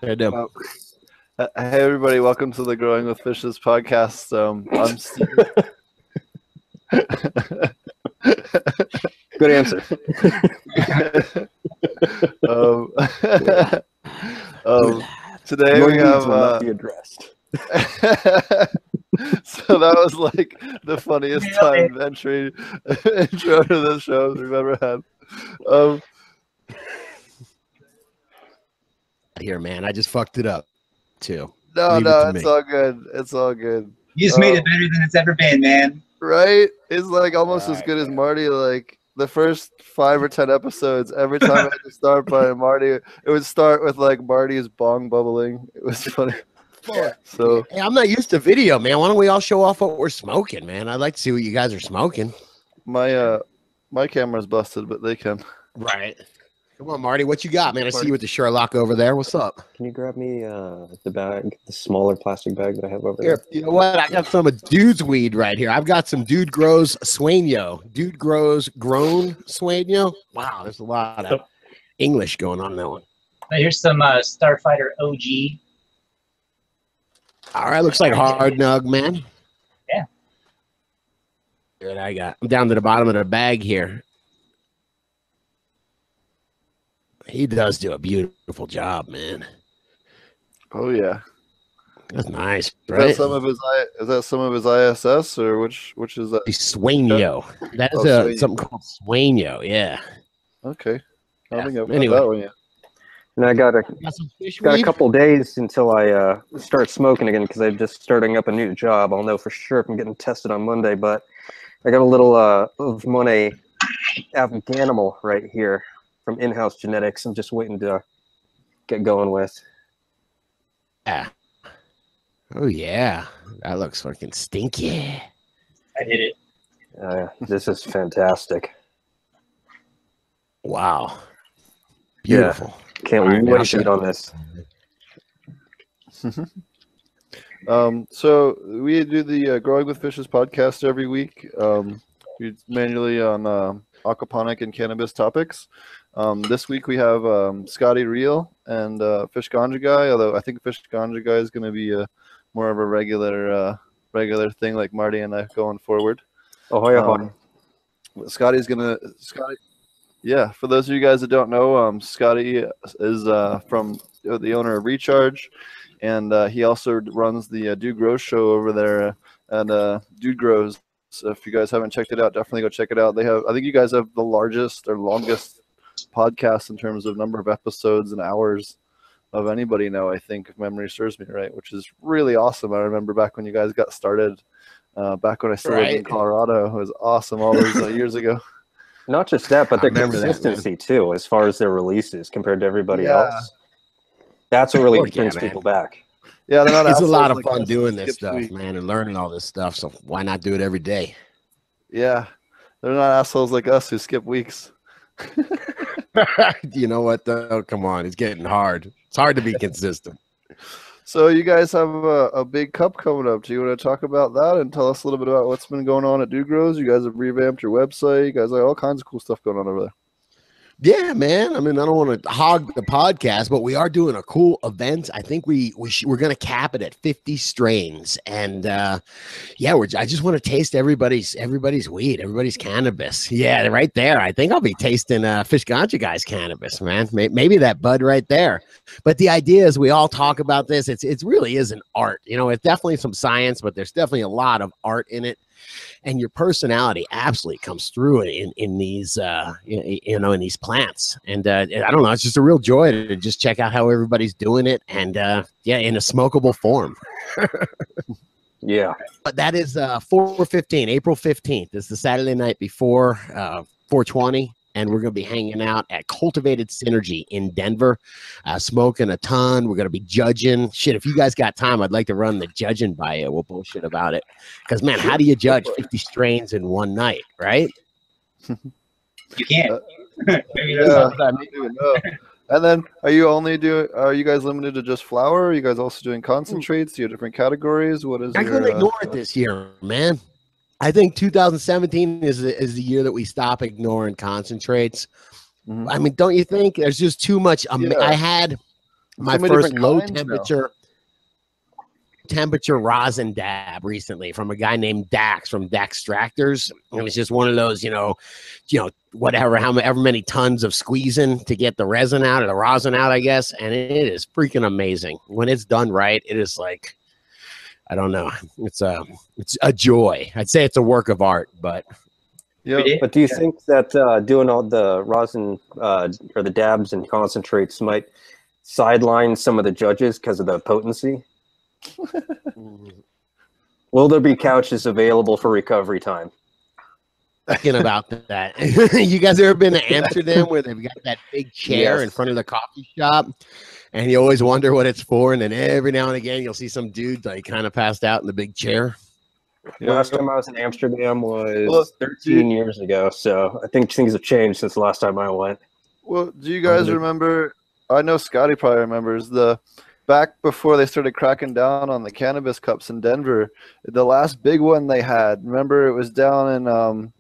I do. Hey everybody, welcome to the Growing with Fishes podcast. I'm Steve. Good answer. Today Your we needs have will not be addressed. So that was like the funniest time intro to the show we've ever had. Here, man, I just fucked it up too. No, it's all good. It's all good. You just made it better than it's ever been, man. Right? It's like almost as good as Marty. Like the first 5 or 10 episodes, every time I had to start by Marty, it would start with like Marty's bong bubbling. It was funny. So hey, I'm not used to video, man. Why don't we all show off what we're smoking, man? I'd like to see what you guys are smoking. My camera's busted, but they can. Right. Come on, Marty. What you got, man? I see you with the Sherlock over there. What's up? Can you grab me the bag, the smaller plastic bag that I have over Here, there? you know what? I got some of Dude's weed right here. I've got some Dude Grows Sueño. Dude Grows Grown Sueño. Wow, there's a lot of English going on in that one. Here's some Starfighter OG. All right, looks like Hard Nug, man. Yeah. Good, I got. I'm down to the bottom of the bag here. He does do a beautiful job, man. Oh yeah, that's nice. Right? Is that some of his ISS or which is that? Sueño. That is something called Sueño. Yeah. Okay. I don't think I've anyway. that one yet. And I got a couple days until I start smoking again because I'm just starting up a new job. I'll know for sure if I'm getting tested on Monday, but I got a little of Monet Afghanimal right here from In-House Genetics. I'm just waiting to get going with. Yeah. Oh yeah, that looks fucking stinky. I did it. This is fantastic. Wow. Beautiful. Yeah. Can't wait to eat on this. So we do the Growing with Fishes podcast every week. We manually on aquaponic and cannabis topics. This week we have Scotty Real and Fish Ganja Guy, although I think Fish Ganja Guy is going to be more of a regular thing like Marty and I going forward. Scotty's going to yeah, for those of you guys that don't know, Scotty is from the owner of Recharge, and he also runs the Dude Grows show over there at Dude Grows. So if you guys haven't checked it out, definitely go check it out. I think you guys have the largest or longest podcast in terms of number of episodes and hours of anybody now, I think, if memory serves me right, which is really awesome. I remember back when you guys got started, back when I still lived in Colorado. It was awesome all those years ago. Not just that, but their consistency too, as far as their releases compared to everybody else. That's what really brings people back. Yeah, they're not. It's a lot of fun doing this stuff, man, and learning all this stuff. So why not do it every day? Yeah, they're not assholes like us who skip weeks. You know what, though? Come on, it's getting hard. It's hard to be consistent. So you guys have a big cup coming up. Do you want to talk about that and tell us a little bit about what's been going on at Dude Grows? You guys have revamped your website. You guys have all kinds of cool stuff going on over there. Yeah, man. I mean, I don't want to hog the podcast, but we are doing a cool event. I think we're going to cap it at 50 strains, and yeah, I just want to taste everybody's weed, everybody's cannabis. Yeah, right there. I think I'll be tasting Fish Ganja Guy's cannabis, man. Maybe that bud right there. But the idea is we all talk about this. It really is an art. You know, it's definitely some science, but there's definitely a lot of art in it. And your personality absolutely comes through in these, in these plants. And I don't know, it's just a real joy to just check out how everybody's doing it. And yeah, in a smokable form. Yeah. But that is 4/15, April 15th. It's the Saturday night before 420. And we're going to be hanging out at Cultivated Synergy in Denver, smoking a ton. We're going to be judging. Shit, if you guys got time, I'd like to run the judging by you. We'll bullshit about it. Because, man, how do you judge 50 strains in one night, right? You can't. Maybe that's And then are you guys limited to just flower? Are you guys also doing concentrates? Do you have different categories? What is I'm going to ignore it this year, man. I think 2017 is the year that we stop ignoring concentrates. I mean, don't you think? There's just too much. I had my So many first different low kinds now. temperature rosin dab recently from a guy named Dax from Daxtractors. It was just one of those, whatever, however many tons of squeezing to get the resin out or the rosin out, I guess. And it is freaking amazing. When it's done right, it is like, I don't know. It's a joy. I'd say it's a work of art, but Yeah. But do you think that doing all the rosin or the dabs and concentrates might sideline some of the judges because of the potency? Will there be couches available for recovery time? thinking about that. You guys ever been to Amsterdam where they've got that big chair in front of the coffee shop? And you always wonder what it's for. And then every now and again, you'll see some dude like kind of passed out in the big chair. Last time I was in Amsterdam was 13 years ago. So I think things have changed since the last time I went. Well, do you guys remember? I know Scotty probably remembers back before they started cracking down on the cannabis cups in Denver. The last big one they had, remember, it was down in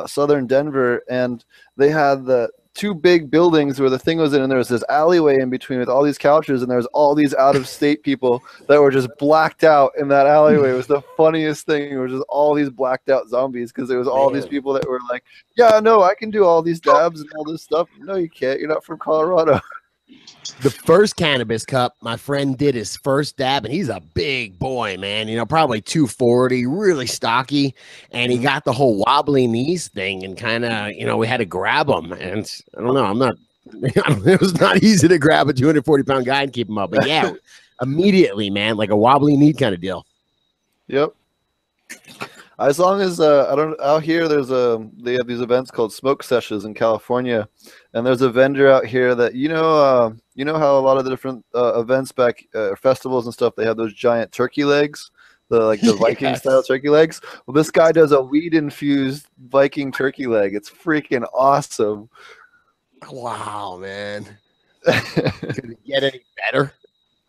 southern Denver, and they had the two big buildings where the thing was in, and there was this alleyway in between with all these couches, and there was all these out-of-state people that were just blacked out in that alleyway. It was the funniest thing. It was just all these blacked out zombies because there was all these people that were like, yeah, no, I can do all these dabs and all this stuff. No, you can't. You're not from Colorado. The first cannabis cup, my friend did his first dab, and he's a big boy, man. Probably 240, really stocky, and he got the whole wobbly knees thing, and kind of, we had to grab him. And I don't know, it was not easy to grab a 240-pound guy and keep him up. But yeah, immediately, man, like a wobbly knee kind of deal. Yep. As long as out here, they have these events called smoke sessions in California, and there's a vendor out here that how a lot of the different events back festivals and stuff, they have those giant turkey legs, the Viking style turkey legs. Well, this guy does a weed infused Viking turkey leg. It's freaking awesome. Wow, man. Could it get any better?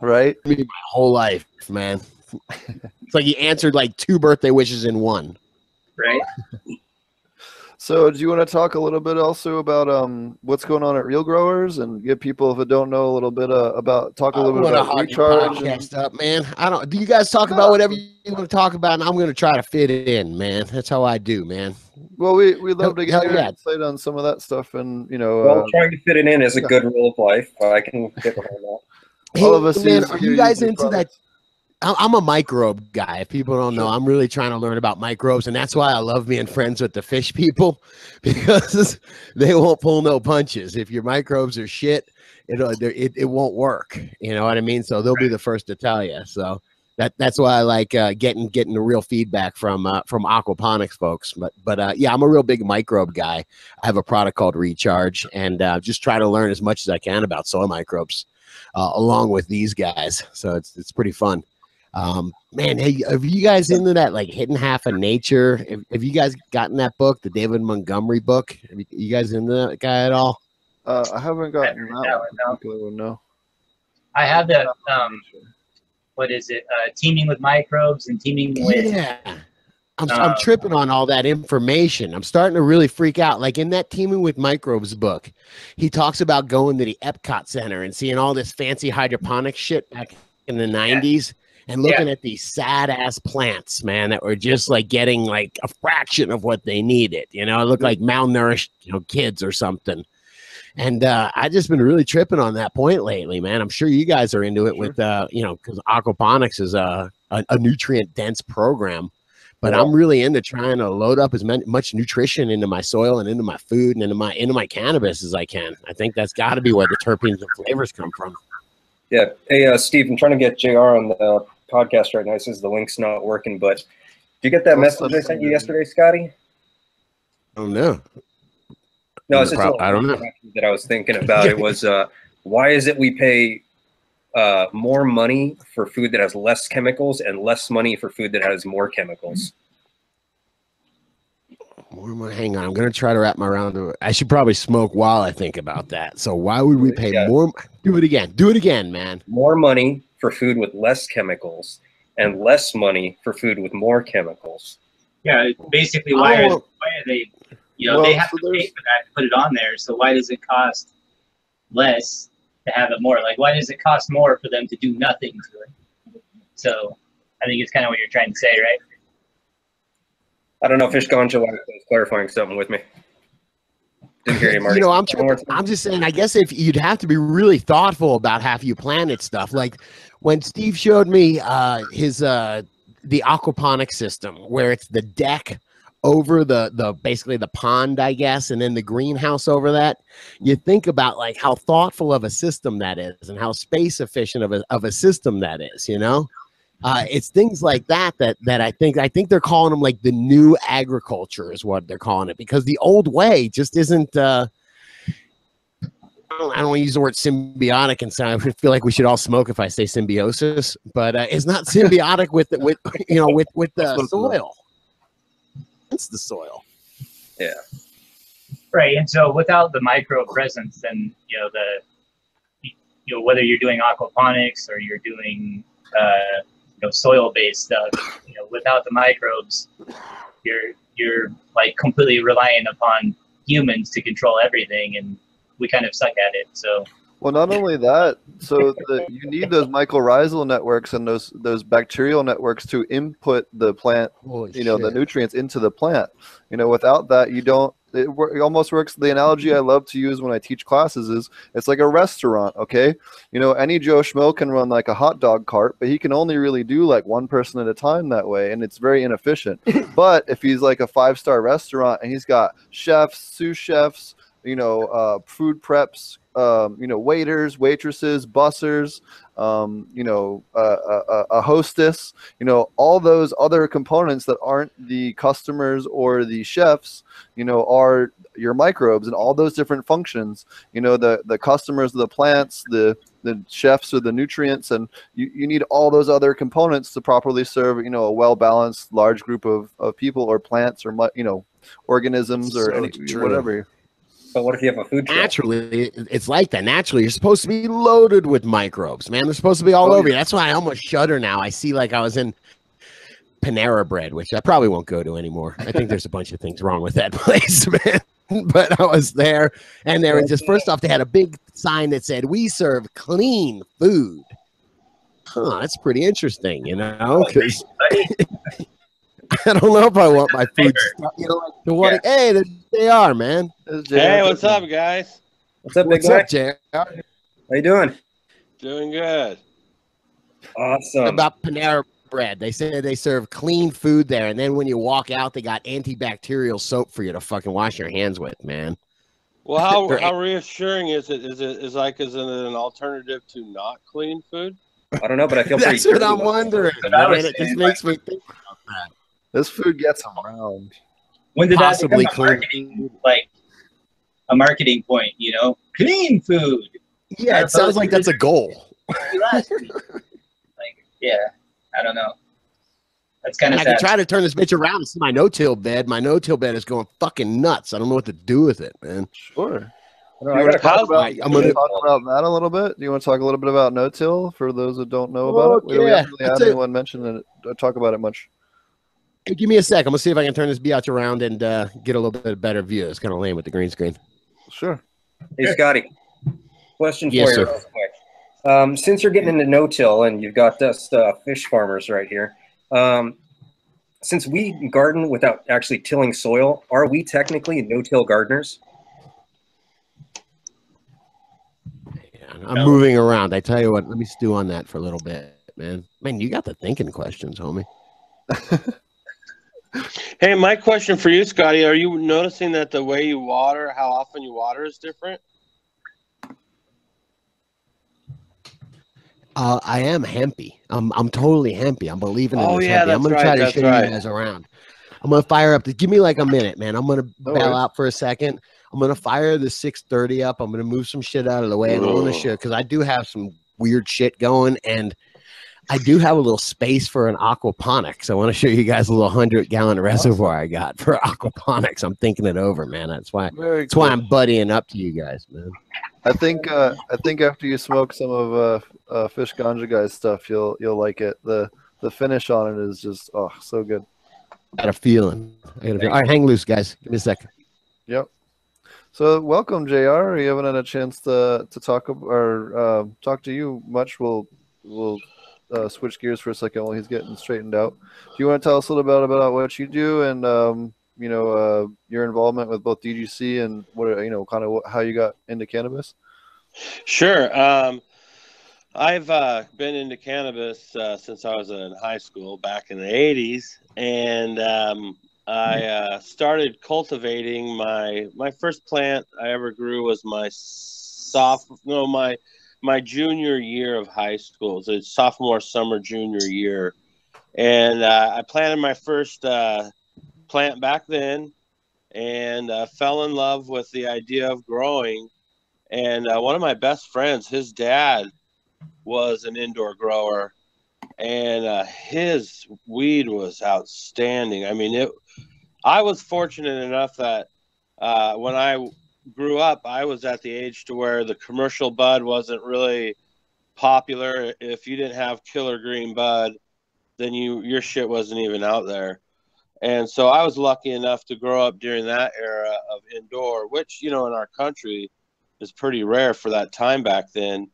Right? I mean, my whole life, man. It's like he answered like 2 birthday wishes in one. Right. So do you want to talk a little bit also about what's going on at Real Growers and give people, if they don't know, a little bit about Recharge podcast up, man. Do you guys talk about whatever you want to talk about, and I'm going to try to fit it in, man. That's how I do, man. Well, we love to get your insight on some of that stuff, and well, trying to fit it in is a good rule of life. I can get behind that. Hey, all of us, man, are you guys into that? I'm a microbe guy. If people don't know, I'm really trying to learn about microbes, and that's why I love being friends with the fish people, because they won't pull no punches. If your microbes are shit, it won't work. You know what I mean? So they'll be the first to tell you. So that's why I like getting the real feedback from aquaponics folks. But yeah, I'm a real big microbe guy. I have a product called Recharge, and just try to learn as much as I can about soil microbes along with these guys. So it's pretty fun. Man, hey, are you guys into that, like Hidden Half of Nature? Have you guys gotten that book, the David Montgomery book? You guys into that guy at all? I haven't gotten that one. No. I have the what is it? Teaming with microbes and teaming with. Yeah, I'm tripping on all that information. I'm starting to really freak out. Like in that Teaming with Microbes book, he talks about going to the Epcot Center and seeing all this fancy hydroponic shit back in the 90s. And looking at these sad ass plants, man, that were just like getting like a fraction of what they needed. It looked like malnourished, kids or something. And I just been really tripping on that point lately, man. I'm sure you guys are into it with, because aquaponics is a nutrient dense program. But I'm really into trying to load up as much nutrition into my soil and into my food and into my cannabis as I can. I think that's got to be where the terpenes and flavors come from. Yeah. Hey, Steve, I'm trying to get JR on the podcast right now. He says the link's not working, but did you get that message I sent you yesterday, Scotty? Oh, no. No, it's just I don't know. That I was thinking about. It was, why is it we pay more money for food that has less chemicals and less money for food that has more chemicals? Hang on, I'm going to try to wrap my around to it. I should probably smoke while I think about that. So why would we pay more? Do it again, man. More money for food with less chemicals and less money for food with more chemicals. Yeah, basically, why are they? They have to pay for that to put it on there. So why does it cost less to have it more? Like, why does it cost more for them to do nothing to it? So I think it's kind of what you're trying to say, right? I don't know, Fish Ganja was clarifying something with me. Didn't hear you, Marty. You know, I'm just saying, I guess if you'd have to be really thoughtful about how you planet stuff. Like when Steve showed me his the aquaponic system, where it's the deck over the basically the pond, I guess, and then the greenhouse over that. You think about like how thoughtful of a system that is, and how space efficient of a system that is. You know, it's things like that I think they're calling them like the new agriculture is what they're calling it, because the old way just isn't. I don't want to use the word symbiotic, and so I feel like we should all smoke if I say symbiosis, but it's not symbiotic with the soil. It's the soil. Yeah. Right. And so without the micro presence, then whether you're doing aquaponics or you're doing soil-based stuff, without the microbes, you're like completely reliant upon humans to control everything, and we kind of suck at it. So well, not only that, so you need those mycorrhizal networks and those bacterial networks to input the plant, the nutrients into the plant. Without that, you don't. It almost works. The analogy I love to use when I teach classes is it's like a restaurant. Okay, any Joe Schmo can run like a hot dog cart, but he can only really do like one person at a time that way, and it's very inefficient. But if he's like a 5-star restaurant and he's got chefs, sous chefs, food preps, waiters, waitresses, bussers, a hostess, all those other components that aren't the customers or the chefs, are your microbes, and all those different functions, the customers of the plants, the chefs are the nutrients, and you need all those other components to properly serve, a well-balanced large group of people or plants or, organisms or whatever. But what if you have a food truck? Naturally, it's like that. Naturally, you're supposed to be loaded with microbes, man. They're supposed to be all over you. That's why I almost shudder now. I see like I was in Panera Bread, which I probably won't go to anymore. I think there's a bunch of things wrong with that place, man. But I was there, and they were just, first off, they had a big sign that said, "We serve clean food." That's pretty interesting, because I don't know if I want my food stuff, hey, there they are, man. Hey, what's up, guys? What's up, big guy? JR? How you doing? Doing good. Awesome. About Panera Bread, they say they serve clean food there, and then when you walk out, they got antibacterial soap for you to fucking wash your hands with, man. Well, how reassuring is it? Is it an alternative to not clean food? I don't know, but I feel that's pretty. That's what I'm wondering. It just makes me think about that. This food gets around. When did possibly that become a marketing point? Clean food. Yeah, it sounds like that's a goal. Yeah, I don't know. That's kind of. I can try to turn this bitch around and see my no-till bed. My no-till bed is going fucking nuts. I don't know what to do with it, man. Sure. I'm going to talk about that a little bit. Do you want to talk a little bit about no-till for those that don't know about it? We haven't really had anyone mention it, talk about it much. Hey, give me a sec. I'm gonna see if I can turn this biatch around and get a little bit better view. It's kind of lame with the green screen. Sure. Hey, Scotty. Question for yes, you sir. real quick. Since you're getting into no-till and you've got us fish farmers right here, since we garden without actually tilling soil, are we technically no-till gardeners? Yeah, I'm moving around. I tell you what, let me stew on that for a little bit, man. Man, you got the thinking questions, homie. Hey, my question for you, Scotty, are you noticing that the way you water, how often you water is different? I am hempy. I'm totally hempy. I'm believing in this yeah, hempy. I'm going to try to show you guys around. I'm going to fire up. Give me like a minute, man. I'm going to bail out for a second. I'm going to fire the 630 up. I'm going to move some shit out of the way. And I'm going to show, because I do have some weird shit going, and I do have a little space for an aquaponics. I want to show you guys a little 100-gallon reservoir I got for aquaponics. I'm thinking it over, man. That's why I'm buddying up to you guys, man. I think after you smoke some of Fish Ganja guy's stuff, you'll like it. The finish on it is just so good. I got a feeling. All right, hang loose, guys. Give me a second. Yep. So welcome, JR. We haven't had a chance to talk to you much. We'll switch gears for a second while he's getting straightened out. Do you want to tell us a little bit about what you do and your involvement with both DGC and kind of how you got into cannabis? Sure. I've been into cannabis since I was in high school back in the 80s, and I started cultivating my first plant I ever grew was my junior year of high school. So it's sophomore, summer, junior year, and I planted my first plant back then, and fell in love with the idea of growing. And one of my best friends, his dad was an indoor grower, and his weed was outstanding. I mean, I was fortunate enough that when I grew up, I was at the age to where the commercial bud wasn't really popular. If you didn't have killer green bud, then your shit wasn't even out there. And so I was lucky enough to grow up during that era of indoor, which, in our country is pretty rare for that time back then.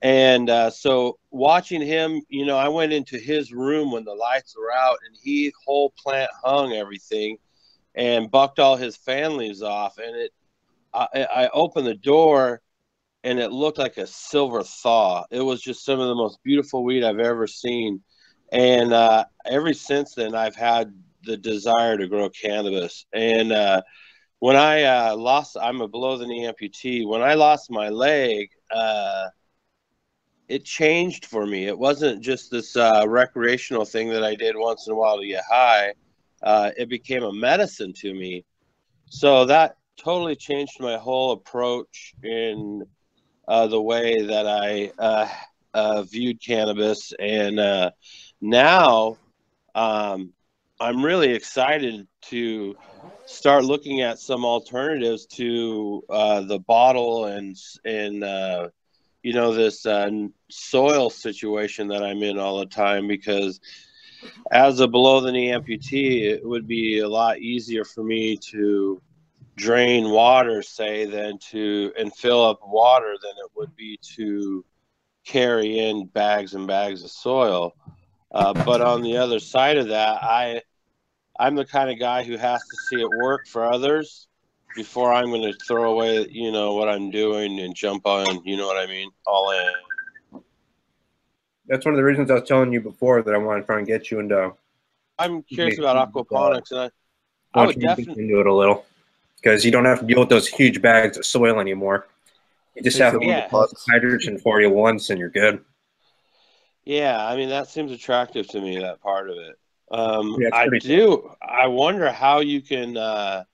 And so watching him, I went into his room when the lights were out, and he whole plant hung everything and bucked all his fan leaves off. And I opened the door, and it looked like a silver thaw. It was just some of the most beautiful weed I've ever seen. And ever since then, I've had the desire to grow cannabis. And when I I'm a below the knee amputee. When I lost my leg, it changed for me. It wasn't just this recreational thing that I did once in a while to get high. It became a medicine to me. So that totally changed my whole approach in the way that I viewed cannabis. And now I'm really excited to start looking at some alternatives to the bottle and this soil situation that I'm in all the time, because as a below the knee amputee, it would be a lot easier for me to drain water, say, and fill up water than it would be to carry in bags and bags of soil. But on the other side of that, I'm the kind of guy who has to see it work for others before I'm going to throw away, what I'm doing and jump on, what I mean, all in. That's one of the reasons I was telling you before that I want to try and get you into. I'm curious about aquaponics, and I would definitely into it a little, because you don't have to deal with those huge bags of soil anymore. You just have to hydrogen for you once, and you're good. Yeah, I mean, that seems attractive to me, that part of it. I wonder how you can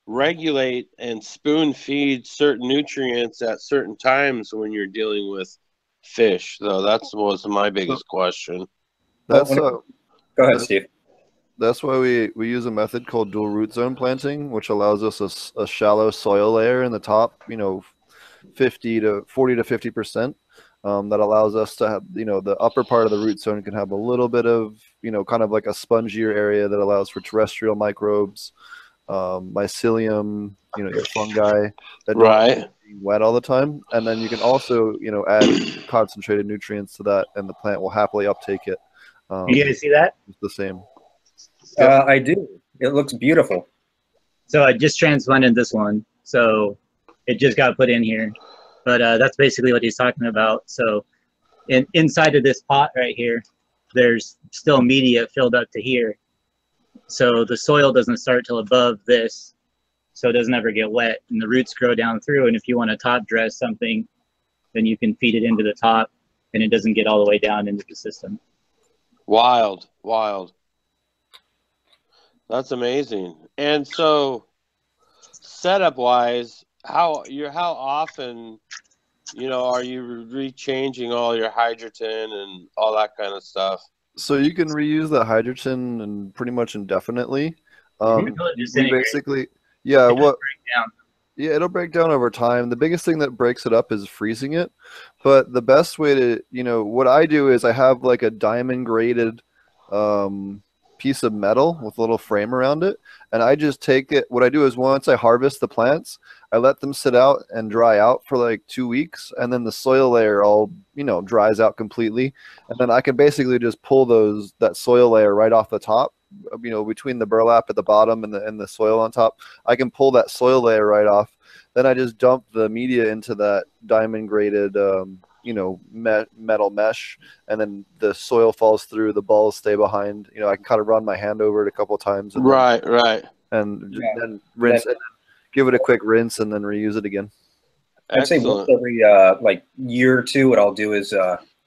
regulate and spoon feed certain nutrients at certain times when you're dealing with fish, though. That was my biggest question. Go ahead, Steve. That's why we use a method called dual root zone planting, which allows us a shallow soil layer in the top, 40 to 50%. That allows us to have, the upper part of the root zone can have a little bit of, kind of like a spongier area that allows for terrestrial microbes, mycelium, your fungi that don't be wet all the time. And then you can also, add concentrated nutrients to that, and the plant will happily uptake it. You guys see that? It's the same. I do. It looks beautiful. So I just transplanted this one. So it just got put in here. But that's basically what he's talking about. So inside of this pot right here, there's still media filled up to here. So the soil doesn't start till above this, so it doesn't ever get wet. And the roots grow down through. And if you want to top dress something, then you can feed it into the top, and it doesn't get all the way down into the system. Wild. That's amazing. And so setup wise, how often, are you rechanging all your hydrogen and all that kind of stuff? So you can reuse the hydrogen and pretty much indefinitely. Basically, it'll break down over time. The biggest thing that breaks it up is freezing it. But the best way to, what I do is I have like a diamond graded piece of metal with a little frame around it, and I just take it. What I do is once I harvest the plants, I let them sit out and dry out for like 2 weeks, and then the soil layer all dries out completely, and then I can basically just pull that soil layer right off the top, between the burlap at the bottom and the soil on top. I can pull that soil layer right off. Then I just dump the media into that diamond graded metal mesh, and then the soil falls through, the balls stay behind. I can kind of run my hand over it a couple times, and right. then rinse it, give it a quick rinse, and then reuse it again. I'd say once every like year or two, what I'll do is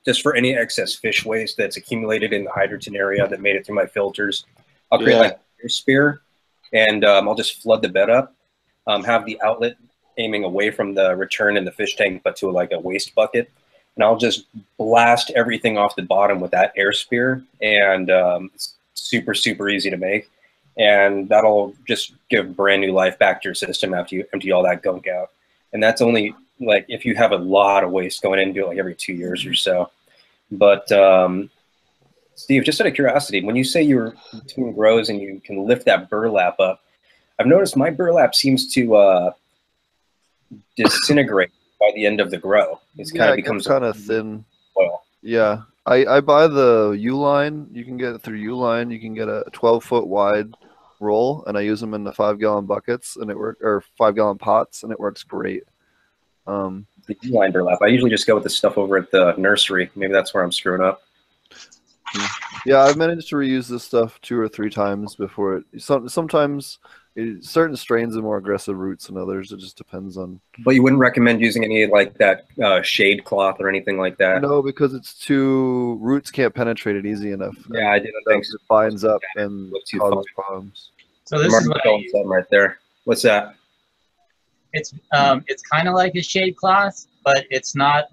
just for any excess fish waste that's accumulated in the hydrogen area that made it through my filters, I'll create like a spear, and I'll just flood the bed up, have the outlet aiming away from the return in the fish tank, but to like a waste bucket. And I'll just blast everything off the bottom with that air spear, and it's super, super easy to make. And that'll just give brand new life back to your system after you empty all that gunk out. And that's only like if you have a lot of waste going in, do it like every 2 years or so. But Steve, just out of curiosity, when you say you're between grows and you can lift that burlap up, I've noticed my burlap seems to disintegrate by the end of the grow. It becomes kind of thin. Oil. Yeah, I buy the U-line. You can get it through U-line. You can get a 12-foot wide roll, and I use them in the 5-gallon buckets, and or 5-gallon pots, and it works great. The U-line burlap. I usually just go with the stuff over at the nursery. Maybe that's where I'm screwing up. Yeah, I've managed to reuse this stuff 2 or 3 times before it. Sometimes certain strains have more aggressive roots than others. It just depends on. But you wouldn't recommend using any like that shade cloth or anything like that? No, because roots can't penetrate it easy enough. Yeah, I didn't think so. It binds up and causes problems. So this is what I use. Right there. What's that? It's kind of like a shade cloth, but it's not.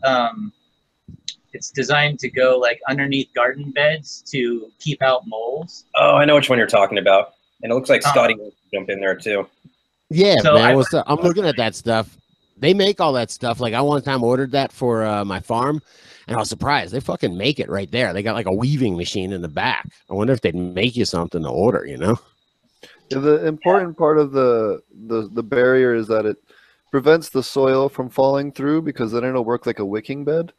It's designed to go like underneath garden beds to keep out moles. Oh, I know which one you're talking about. And it looks like Scotty will jump in there too. Yeah, so man. I'm looking at that stuff. They make all that stuff. Like I one time ordered that for my farm, and I was surprised. They fucking make it right there. They got like a weaving machine in the back. I wonder if they'd make you something to order, Yeah, the important part of the barrier is that it prevents the soil from falling through, because then it'll work like a wicking bed.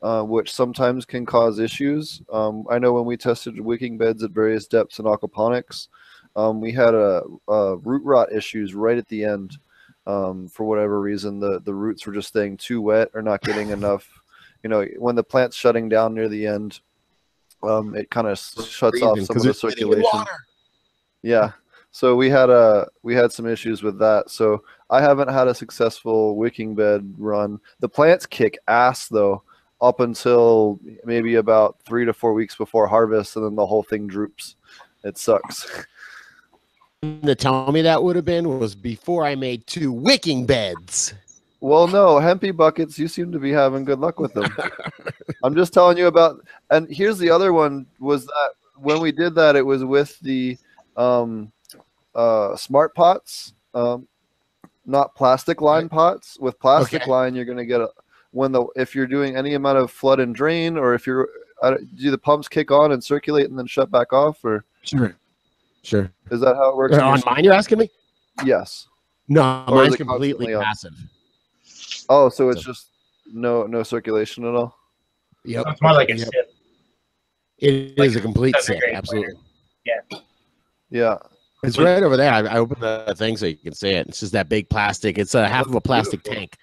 Which sometimes can cause issues. I know when we tested wicking beds at various depths in aquaponics, we had root rot issues right at the end. For whatever reason, the roots were just staying too wet or not getting enough. When the plant's shutting down near the end, it kind of shuts off some of the circulation. Yeah, so we had some issues with that. So I haven't had a successful wicking bed run. The plants kick ass though, up until maybe about 3 to 4 weeks before harvest, and then the whole thing droops. It sucks. To tell me that would have been was before I made 2 wicking beds. Well, no, hempy buckets, you seem to be having good luck with them. I'm just telling you about, and here's the other one, was that when we did that, it was with the smart pots, not plastic line pots. With plastic line, you're going to get if you're doing any amount of flood and drain, or if you're do the pumps kick on and circulate and then shut back off, or sure is that how it works on mine? You're asking me? Yes. No, mine's completely passive. Oh, so it's just no circulation at all. Yep, it's more like a sip. It is a complete sip. Absolutely. Yeah. It's right over there. I opened the thing so you can see it. It's just that big plastic. It's a half of a plastic tank.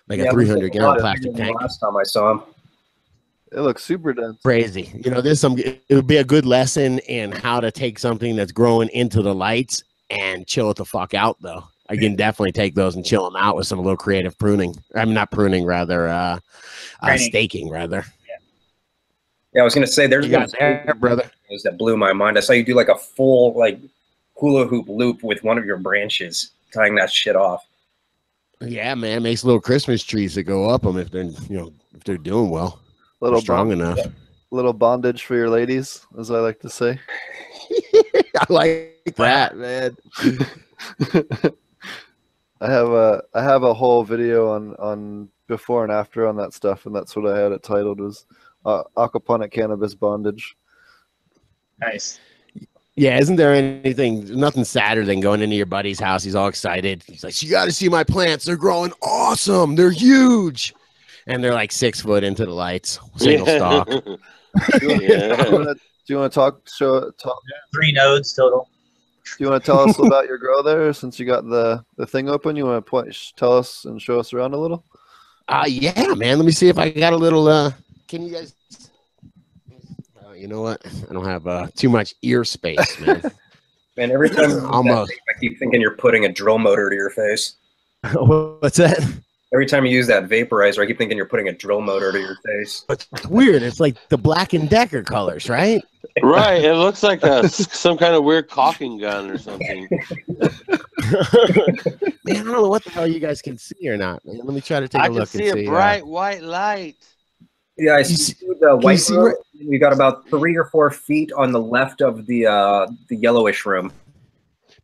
Like a 300-gallon plastic tank. Last time I saw him, it looks super dense. Crazy. It would be a good lesson in how to take something that's growing into the lights and chill it the fuck out, though. I can definitely take those and chill them out with some little creative pruning. I mean, not pruning, rather, staking, rather. Yeah, I was gonna say there's one there, brother that blew my mind. I saw you do like a full hula hoop loop with one of your branches, tying that shit off. Yeah, man, makes little Christmas trees that go up them if they're doing well, little strong enough. Little bondage for your ladies, as I like to say. I like that, man. I have a whole video on before and after on that stuff, and that's what I had it titled, was aquaponic cannabis bondage. Nice. Yeah, isn't there nothing sadder than going into your buddy's house? He's all excited. He's like, you got to see my plants. They're growing awesome. They're huge. And they're like 6 foot into the lights, single stalk. Do you want to talk? Talk. 3 nodes total. Do you want to tell us about your grow there since you got the thing open? You want to tell us and show us around a little? Yeah, man. Let me see if I got a little. Can you guys? You know what? I don't have too much ear space, man. Man, every time Almost. I keep thinking you're putting a drill motor to your face. What's that? Every time you use that vaporizer, I keep thinking you're putting a drill motor to your face. It's weird. It's like the Black & Decker colors, right? Right. It looks like some kind of weird caulking gun or something. Man, I don't know what the hell you guys can see or not. Man. Let me try to take a look. I can see a bright white light. Yeah, I see the white room. We got about 3 or 4 feet on the left of the yellowish room.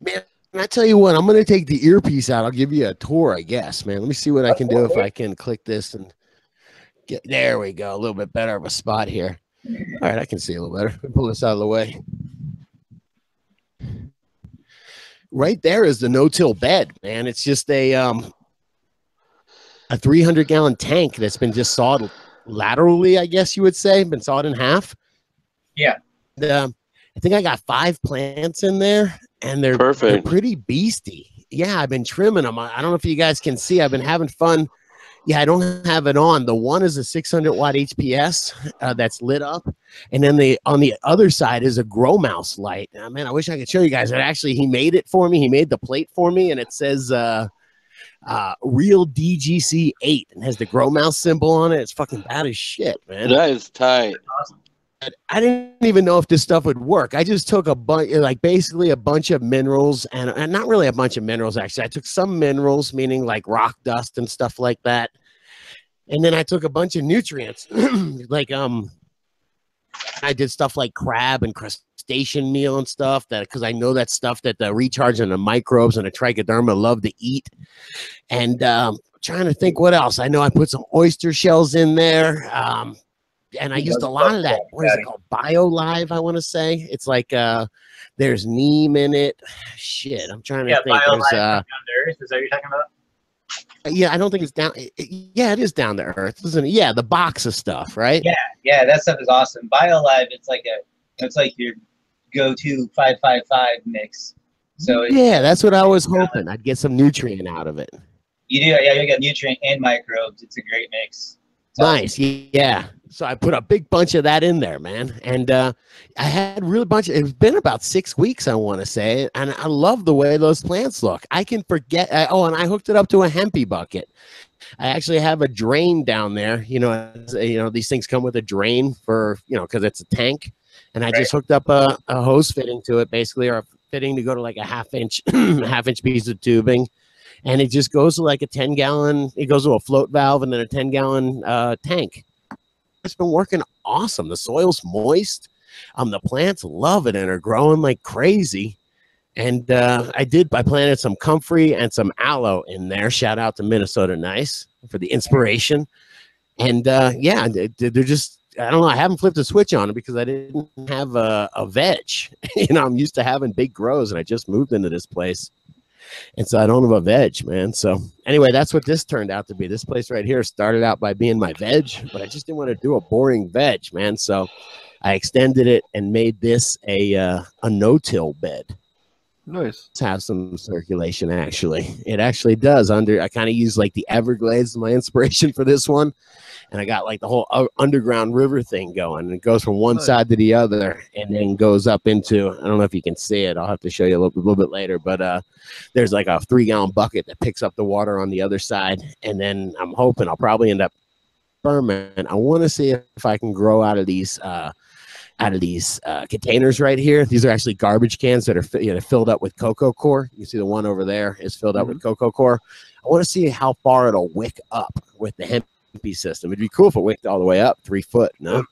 Man, I tell you what, I'm going to take the earpiece out. I'll give you a tour, I guess, man. Let me see what I can do if I can click this and get. There we go. A little bit better of a spot here. All right, I can see a little better. Pull this out of the way. Right there is the no-till bed, man. It's just a 300-gallon tank that's been just sawed laterally, I guess you would say, been sawed in half. Yeah. I think I got 5 plants in there, and they're pretty beasty. Yeah, I've been trimming them. I don't know if you guys can see. I've been having fun. Yeah, I don't have it on. The one is a 600-watt HPS that's lit up, and then on the other side is a Grow Mouse light. Man, I wish I could show you guys. Actually, he made it for me. He made the plate for me, and it says Real DGC 8 and has the Grow Mouse symbol on it. It's fucking bad as shit, man. That is tight. I didn't even know if this stuff would work. I just took basically a bunch of minerals and not really a bunch of minerals, actually. I took some minerals, meaning like rock dust and stuff like that. And then I took a bunch of nutrients, I did stuff like crab and crustacean meal and stuff because I know that's stuff that the recharge and the microbes and the trichoderma love to eat. And trying to think what else. I know I put some oyster shells in there. And I used a lot of that. What is it called? BioLive, I want to say. It's like there's neem in it. Shit, I'm trying to think. BioLive down to earth. Is that what you're talking about? Yeah, I don't think it's down. Yeah, it is down to earth, isn't it? Yeah, the box of stuff, right? Yeah, that stuff is awesome. BioLive, it's like your go-to 555 mix. So yeah, that's what I was hoping. I'd get some nutrient out of it. You do, yeah. You got nutrient and microbes. It's a great mix. Nice, yeah. So I put a big bunch of that in there, man. And I had a real bunch. It's been about 6 weeks, I want to say. And I love the way those plants look. I can forget. And I hooked it up to a hempy bucket. I actually have a drain down there. You know, these things come with a drain for, because it's a tank. And I just hooked up a hose fitting to it, basically, or a fitting to go to like a half-inch piece of tubing. And it just goes to like a 10-gallon. It goes to a float valve and then a 10-gallon tank. It's been working awesome. The soil's moist. The plants love it and are growing like crazy. And I planted some comfrey and some aloe in there. Shout out to Minnesota Nice for the inspiration. And yeah, they're just, I don't know. I haven't flipped a switch on it because I didn't have a veg. I'm used to having big grows, and I just moved into this place. And so I don't have a veg, man. So anyway, that's what this turned out to be. This place right here started out by being my veg, but I just didn't want to do a boring veg, man. So I extended it and made this a no-till bed. Nice. Let's have some circulation, actually. It actually does. I kind of use like the Everglades as my inspiration for this one. And I got like the whole underground river thing going. And it goes from one side to the other and then goes up into, I don't know if you can see it. I'll have to show you a little bit later. But there's like a 3-gallon bucket that picks up the water on the other side. And then I'm hoping I'll probably end up fermenting. I want to see if I can grow out of these containers right here. These are actually garbage cans that are filled up with cocoa core. You see the one over there is filled up with cocoa core. I want to see how far it'll wick up with the hemp system. It'd be cool if it wicked all the way up 3 foot. No,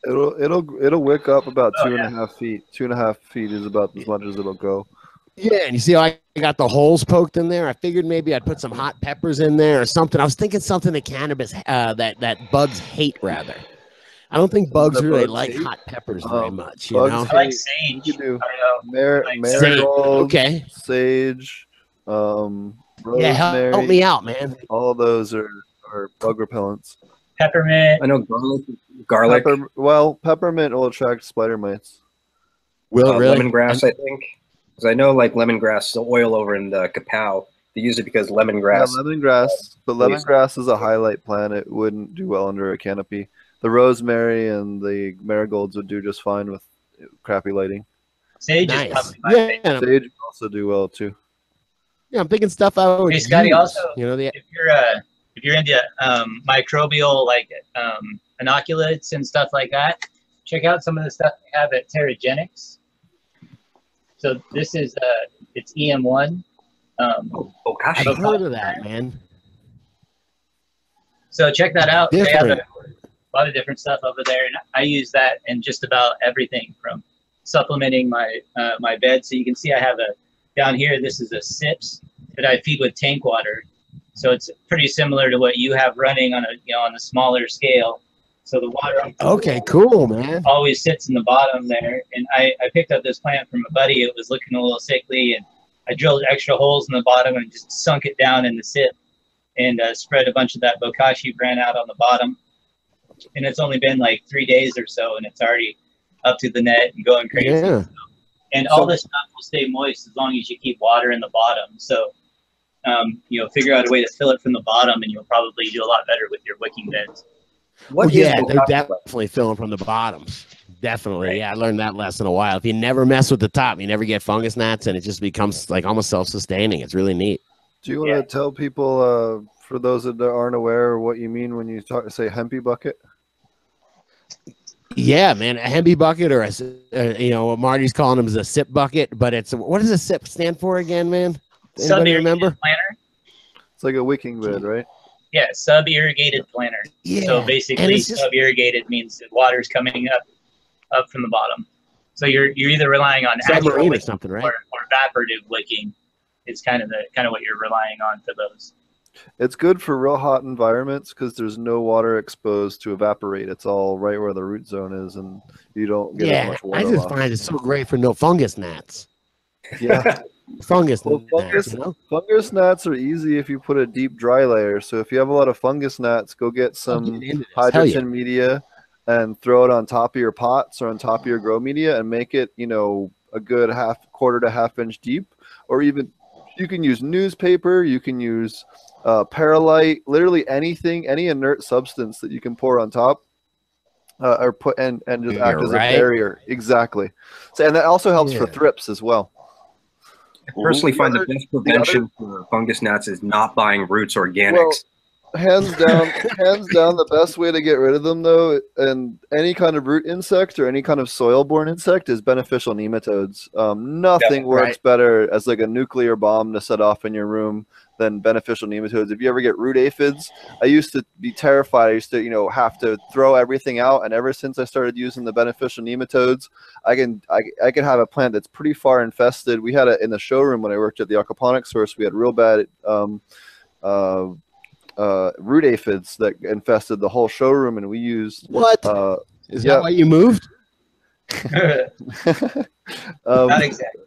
it'll wick up about 2.5 feet. 2.5 feet is about as much as it'll go. Yeah, and you see how I got the holes poked in there? I figured maybe I'd put some hot peppers in there or something. I was thinking something that cannabis that bugs hate rather. I don't think bugs The really bug like sage? hot peppers very much, you bugs know? I like hate- sage. You do I don't know. Like marigold, Okay. sage, Yeah, rosemary. help me out, man. All of those are bug repellents. peppermint. I know garlic, Peppermint will attract spider mites. Will it really? lemongrass, I think. Because I know like lemongrass, the oil over in the Kapow, they use it because lemongrass. Yeah, lemongrass. But lemongrass is a highlight plant. It wouldn't do well under a canopy. The rosemary and the marigolds would do just fine with crappy lighting. Sage Nice. is probably my Yeah, favorite. Sage would also do well too. yeah, I'm thinking stuff I would Hey, Scotty, use. also, You know, if you're into microbial like inoculates and stuff like that, check out some of the stuff they have at Terragenics. So this is it's EM1. Oh gosh, I've heard of that, man. So check that out. They have Different. a lot of different stuff over there, and I use that in just about everything from supplementing my my bed. So you can see I have a down here. This is a SIPS that I feed with tank water. So it's pretty similar to what you have running on a on a smaller scale. So the water Okay, cool, man. always sits in the bottom there. And I picked up this plant from a buddy. It was looking a little sickly, and I drilled extra holes in the bottom and just sunk it down in the SIP and spread a bunch of that bokashi bran out on the bottom. And it's only been like 3 days or so, and it's already up to the net and going crazy. Yeah. And all this stuff will stay moist as long as you keep water in the bottom. So, figure out a way to fill it from the bottom, and you'll probably do a lot better with your wicking beds. Oh, yeah, they're definitely filling from the bottoms. Definitely. Right. Yeah, I learned that lesson a while. If you never mess with the top, you never get fungus gnats, and it just becomes like almost self-sustaining. It's really neat. Do you want to tell people, for those that aren't aware, what you mean when you say hempy bucket? Yeah, man, a hemby bucket or what Marty's calling them is a SIP bucket, but what does a SIP stand for again, man? Anybody remember? Planter. It's like a wicking bed, right? Yeah, sub-irrigated planter. Yeah. So basically, sub-irrigated means the water's coming up from the bottom. So you're either relying on Submarine or something, right? or evaporative wicking. Is kind of what you're relying on for those. It's good for real hot environments because there's no water exposed to evaporate. It's all right where the root zone is, and you don't get as much water. I just loss. find it so great for no fungus gnats. Yeah. Fungus Well, gnats, fungus gnats are easy if you put a deep dry layer. So if you have a lot of fungus gnats, go get some hydrogen media and throw it on top of your pots or on top of your grow media and make it, a good quarter to half inch deep. Or even you can use newspaper, you can use perlite, literally anything, any inert substance that you can pour on top. Or put and just act as a barrier. Exactly. So, and that also helps for thrips as well. I personally find the best prevention for fungus gnats is not buying roots organics. Well, hands down, the best way to get rid of them, though, and any kind of root insect or any kind of soil-borne insect is beneficial nematodes. Nothing works better as like a nuclear bomb to set off in your room than beneficial nematodes. If you ever get root aphids, I used to be terrified. I used to, have to throw everything out. And ever since I started using the beneficial nematodes, I can have a plant that's pretty far infested. We had it in the showroom when I worked at the aquaponics source. We had real bad root aphids that infested the whole showroom, and we used is that why you moved? Not exactly.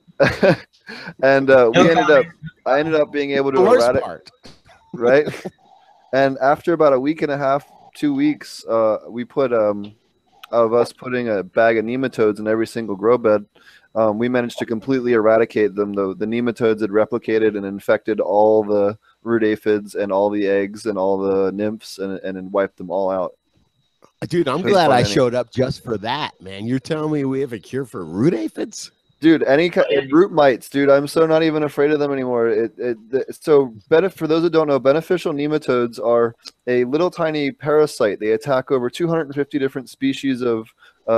And I ended up being able to eradicate, right? And after about a week and a half, 2 weeks, we put of us putting a bag of nematodes in every single grow bed. We managed to completely eradicate them. Though the nematodes had replicated and infected all the root aphids and all the eggs and all the nymphs and wiped them all out. Dude, I'm glad I showed up just for that, man. You're telling me we have a cure for root aphids? Dude, any kind of root mites, dude. I'm so not even afraid of them anymore. For those that don't know, beneficial nematodes are a little tiny parasite. They attack over 250 different species of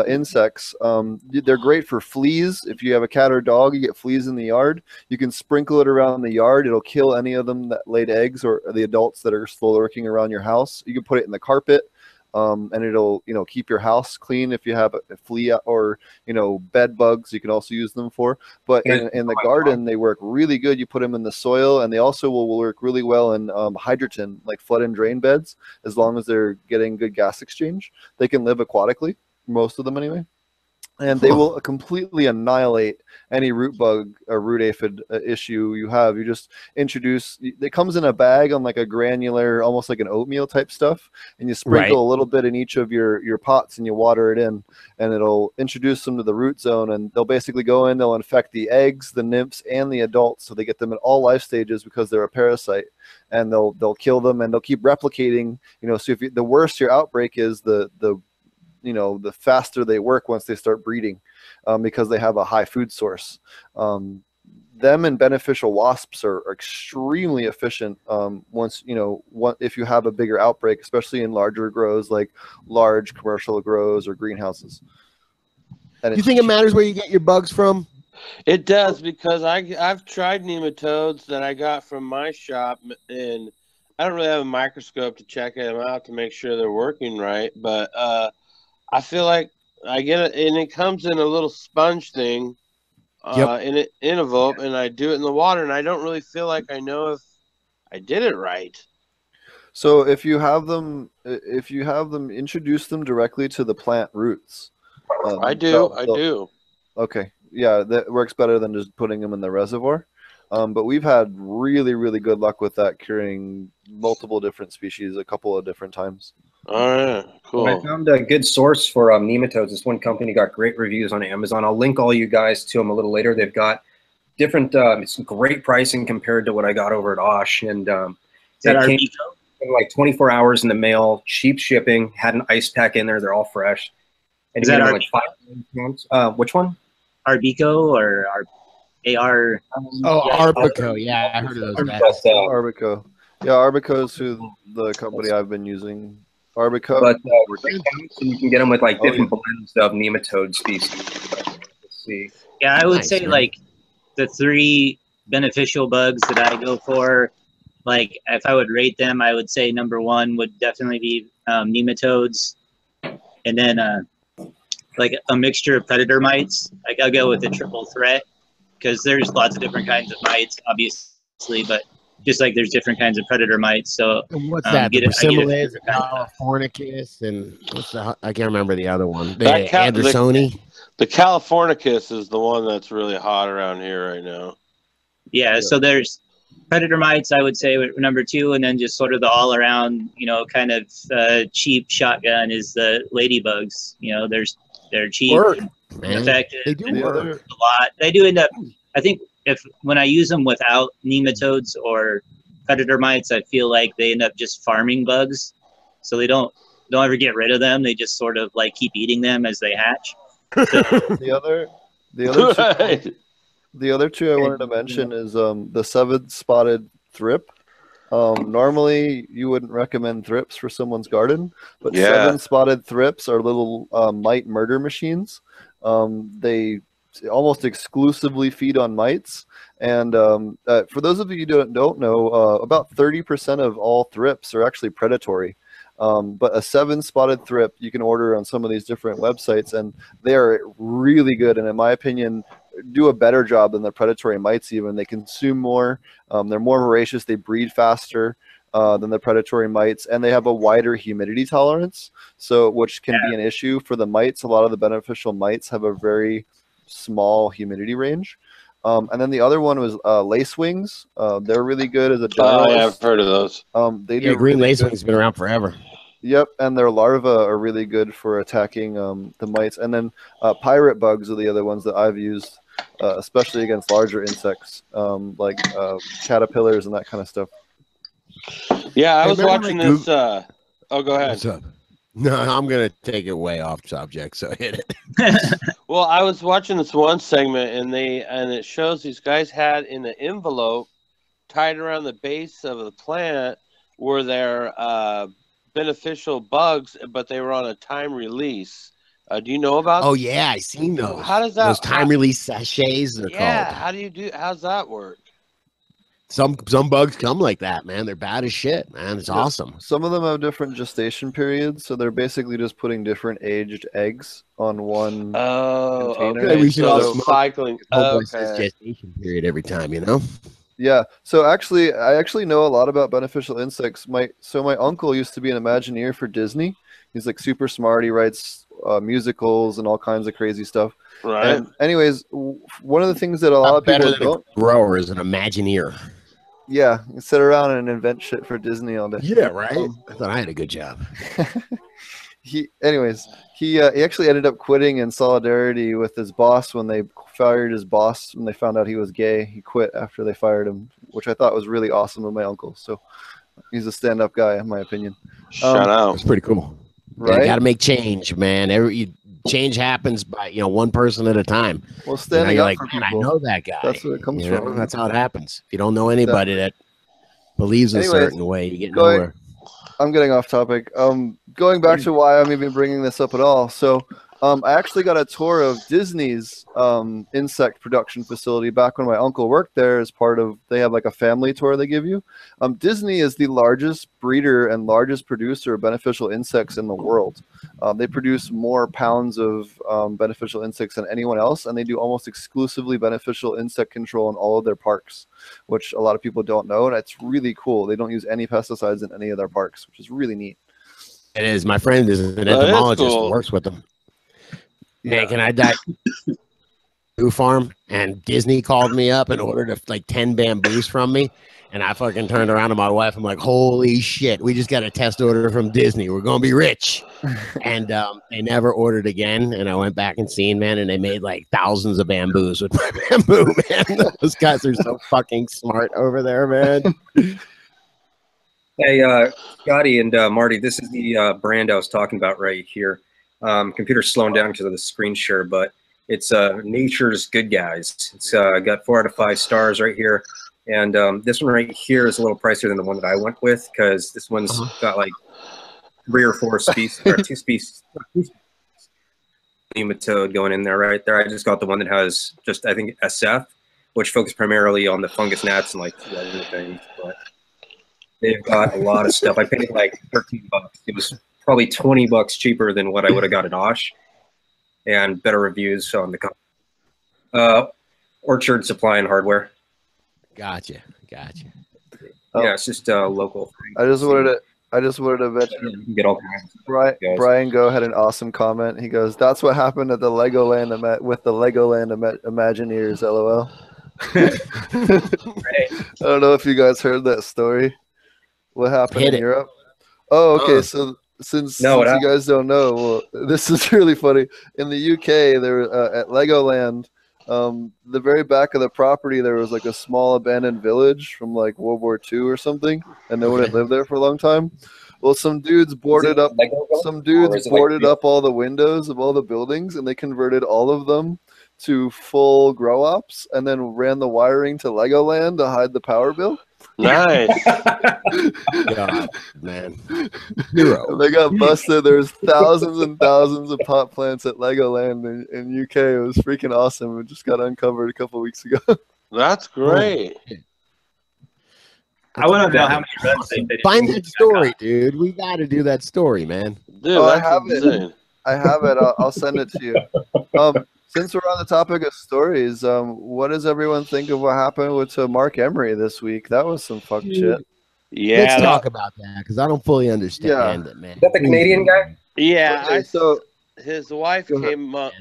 insects. They're great for fleas. If you have a cat or dog, you get fleas in the yard. You can sprinkle it around the yard. It'll kill any of them that laid eggs or the adults that are still lurking around your house. You can put it in the carpet. and it'll, you know, keep your house clean. If you have a flea or, you know, bed bugs, you can also use them for. But in the garden, they work really good. You put them in the soil, and they also will work really well in hydroton, like flood and drain beds, as long as they're getting good gas exchange. They can live aquatically, most of them anyway. And they will completely annihilate any root bug or root aphid issue you have. You just introduce, it comes in a bag on like a granular, almost like an oatmeal type stuff, and you sprinkle a little bit in each of your pots, and you water it in, and it'll introduce them to the root zone, and they'll basically go in, they'll infect the eggs, the nymphs, and the adults, so they get them at all life stages because they're a parasite, and they'll kill them, and they'll keep replicating, you know. So if the worse your outbreak is, the you know, the faster they work once they start breeding, because they have a high food source. Them and beneficial wasps are extremely efficient once, you know, if you have a bigger outbreak, especially in larger grows like large commercial grows or greenhouses. And you think it matters where you get your bugs from? It does, because I've tried nematodes that I got from my shop, and I don't really have a microscope to check them out to make sure they're working right, but I feel like I get it, and it comes in a little sponge thing, in an envelope, and I do it in the water, and I don't really feel like I know if I did it right. So if you have them, introduce them directly to the plant roots. I do. Okay, yeah, that works better than just putting them in the reservoir. But we've had really, really good luck with that, curing multiple different species a couple of different times. All right, cool. I found a good source for nematodes. This one company got great reviews on Amazon. I'll link all you guys to them a little later. They've got different, it's great pricing compared to what I got over at Osh. And it came in like 24 hours in the mail, cheap shipping, had an ice pack in there. They're all fresh. And Is that like 5 months. Which one? Arbico or AR? Arbico. Yeah, I heard of those guys. Arbico. Yeah, Arbico is who the company I've been using. Arbico. But you can get them with like different blends of nematode species. Let's see. Yeah, I would say like the 3 beneficial bugs that I go for, like if I would rate them, I would say number 1 would definitely be nematodes, and then like a mixture of predator mites. Like I'll go with the triple threat, because there's lots of different kinds of mites, obviously, but just like there's different kinds of predator mites. So and what's that? The Persimmons, the Californicus, and I can't remember the other one. The Andersoni. The Californicus is the one that's really hot around here right now. Yeah, so there's predator mites, I would say, number 2, and then just sort of the all-around, you know, kind of cheap shotgun is the ladybugs. You know, they're cheap, and effective, they do and work a lot. They do end up, I think, when I use them without nematodes or predator mites, I feel like they end up just farming bugs, so they don't ever get rid of them. They just sort of like keep eating them as they hatch. So, the other two I wanted to mention is the 7-spotted thrip. Normally you wouldn't recommend thrips for someone's garden, but 7-spotted thrips are little mite murder machines. They almost exclusively feed on mites, and for those of you who don't know, about 30% of all thrips are actually predatory. But a 7-spotted thrip you can order on some of these different websites, and they are really good, and in my opinion do a better job than the predatory mites. Even they consume more, they're more voracious, they breed faster than the predatory mites, and they have a wider humidity tolerance, so which can be an issue for the mites. A lot of the beneficial mites have a very small humidity range. And then the other one was lacewings. They're really good as a generalist. Yeah, I've heard of those. They do green really lacewings been around forever. Yep, and their larvae are really good for attacking the mites. And then pirate bugs are the other ones that I've used, especially against larger insects like caterpillars and that kind of stuff. Yeah, I was watching this. Go ahead. What's up? No, I'm going to take it way off subject, so hit it. Well, I was watching this one segment, and it shows these guys had in an envelope tied around the base of the plant were their beneficial bugs, but they were on a time release. Do you know about? Oh yeah, I seen those. How does that? Those time release sachets? They're called. How's that work? some bugs come like that, man. They're bad as shit, man. It's awesome. Some of them have different gestation periods, so they're basically just putting different aged eggs on one container. Okay. We should So all they're cycling. Hopeless Okay. gestation period every time, you know. Yeah. So actually, I actually know a lot about beneficial insects. My uncle used to be an Imagineer for Disney. He's like super smart. He writes musicals and all kinds of crazy stuff. Right. And anyways, one of the things that a lot of people don't. Grower is an Imagineer. Yeah, you sit around and invent shit for Disney all day. Yeah, right. I thought I had a good job. He actually ended up quitting in solidarity with his boss when they fired his boss when they found out he was gay. He quit after they fired him, which I thought was really awesome of my uncle. So he's a stand-up guy, in my opinion. Shout out. It's pretty cool. Right? You got to make change, man. Change happens by one person at a time. Well, standing you're up like, for man, people. I know that guy. That's where it comes from. That's how it happens. If you don't know anybody that believes a certain way, you get nowhere. I'm getting off topic. Going back to why I'm even bringing this up at all. So I actually got a tour of Disney's insect production facility back when my uncle worked there as part of, they have like a family tour they give you. Disney is the largest breeder and largest producer of beneficial insects in the world. They produce more pounds of beneficial insects than anyone else, and they do almost exclusively beneficial insect control in all of their parks, which a lot of people don't know, and it's really cool. They don't use any pesticides in any of their parks, which is really neat. It is. My friend is an entomologist and works with them. Yeah. Man, can I die? Farm, and Disney called me up and ordered like 10 bamboos from me, and I fucking turned around to my wife. I'm like, holy shit, we just got a test order from Disney. We're gonna be rich. And they never ordered again, and I went back and seen, man, and they made like thousands of bamboos with my bamboo, man. Those guys are so fucking smart over there, man. Hey, Scotty and Marty, this is the brand I was talking about right here. Computer's slowing down because of the screen share, but it's Nature's Good Guys. It's got 4 out of 5 stars right here. And this one right here is a little pricier than the one that I went with, because this one's got like 3 or 4 species, or 2 species nematode going in there right there. I just got the one that has just, I think, SF, which focuses primarily on the fungus gnats and like 2 other things. But they've got a lot of stuff. I paid like $13. It was probably $20 cheaper than what I would have got at Osh, and better reviews on the company. Orchard Supply and Hardware. Gotcha. Yeah, it's just local. I just wanted to mention. Get all Brian Go had an awesome comment. He goes, "That's what happened at the Legoland with the Legoland Imagineers." LOL. I don't know if you guys heard that story. What happened in Europe? Oh, okay. So since you guys don't know, well, this is really funny. In the UK, there at Legoland, the very back of the property, there was like a small abandoned village from like World War II or something, and no one had lived there for a long time. Well, some dudes boarded up all the windows of all the buildings, and they converted all of them to full grow-ops, and then ran the wiring to Legoland to hide the power bill. Nice. God, man. Hero. They got busted. There's thousands and thousands of pot plants at Legoland in UK. It was freaking awesome. It just got uncovered a couple weeks ago. That's great. I want to know how many runs they did. Find that story, dude. We got to do that story, man. Dude, I have it. I'll send it to you. Since we're on the topic of stories, what does everyone think of what happened with Mark Emery this week? That was some fuck shit. Yeah, let's talk about that, because I don't fully understand it, man. Is that the Canadian guy? Yeah, okay, so his wife came up.